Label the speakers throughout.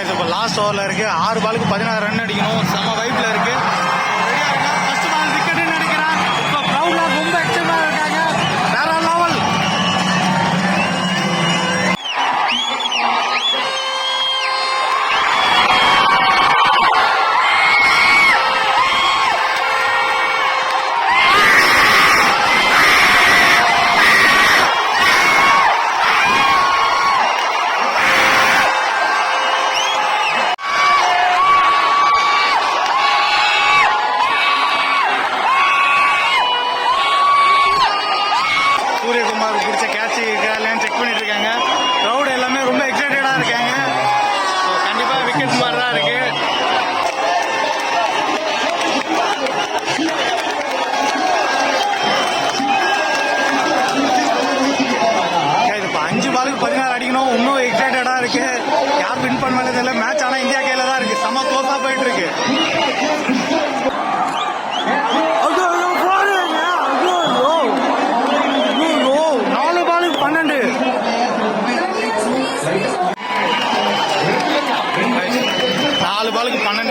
Speaker 1: இப்போ லாஸ்ட் ஓவரில் இருக்குது. 6 பாலுக்கு 16 ரன் அடிக்கணும். செம வைப்பில் இருக்குது. ரெடியாக இருக்கா? ஃபர்ஸ்ட் பால் விக்கெட்டுன்னு நினைக்கிறேன். இப்போ க்ரௌடில் ரொம்ப எக்ஸைட்டாக இருக்காங்க. வேற லெவல். சூரியகுமார் பிடிச்ச கேட்ச் இல்லையான்னு செக் பண்ணிட்டு இருக்காங்க. க்ரௌட் எல்லாமே ரொம்ப எக்ஸைட்டடாக இருக்காங்க. கண்டிப்பாக விக்கெட் மாதிரி தான் இருக்கு. இது இப்போ 5 பாலுக்கு 16 அடிக்கணும். இன்னும் எக்ஸைட்டடாக இருக்கு. யார் வின் பண்ணாலும் தெரியல. மேட்ச் ஆனால் இந்தியா கையில் தான் இருக்கு. செம்ம க்ளோஸாக போயிட்டு இருக்கு.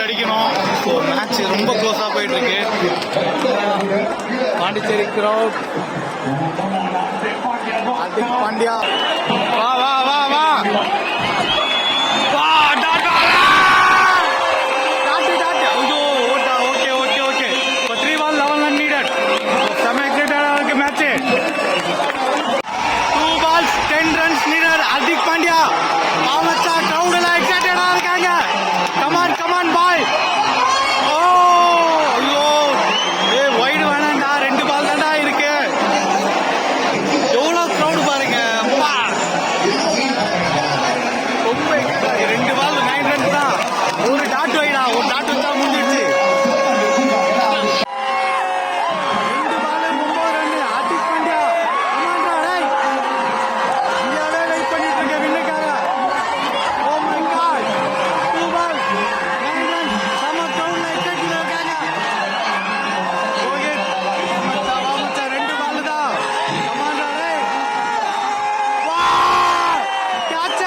Speaker 1: அடிக்கணும். மேட்ச் ரொம்ப க்ளோஸா போயிட்டு இருக்கு. பாண்டிச்சேரி கிரௌட் ஹார்திக் பாண்டியா வா வா வா வா ஹார்திக் பாண்டியா மாமச்சா கிரௌட் எல்லாம் எக்ஸைட்டடா இருக்காங்க. கமான் கமான் பாய். ஓ ஐயோ வைடு வேணாண்டா. 2 பால் தான்டா இருக்கு. எவ்வளவு கிரௌட் பாருங்க. ரொம்ப 2 பால் 9 ரன்ஸ் தான். ஒரு டாட் வைடா. ஒரு டாட் வச்சா முடிஞ்சிடுச்சு. 2 பால் 9 ரன். ஹார்திக் பாண்டியா கமான்டா. இந்தியாவே வெயிட் பண்ணிட்டு இருக்க வின்னுக்காக. Oh my god. 2 ball 9 run. சம கிரௌட்ல எக்ஸைட்டடா இருக்காங்க. ரோஹித் மச்சா 2 பால் தான். கமான்டா டேய். வா கேட்ச்.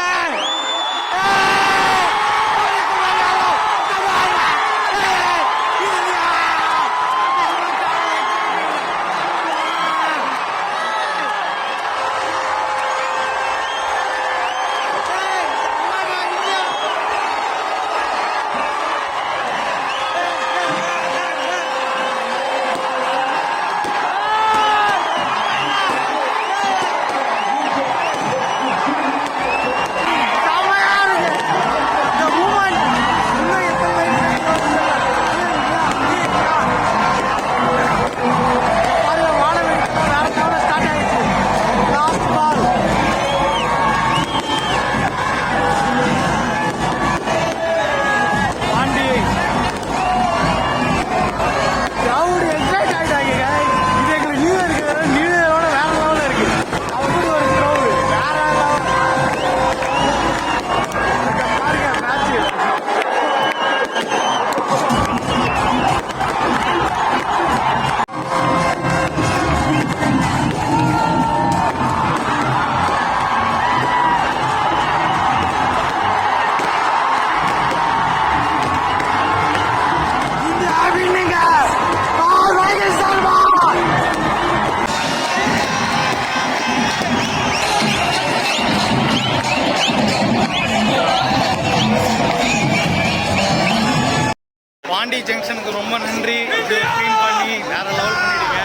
Speaker 1: பாண்டி ஜங்ஷனுக்கு ரொம்ப நன்றி. இது க்ளீன் பண்ணி வேற லெவல் பண்ணிடுங்க.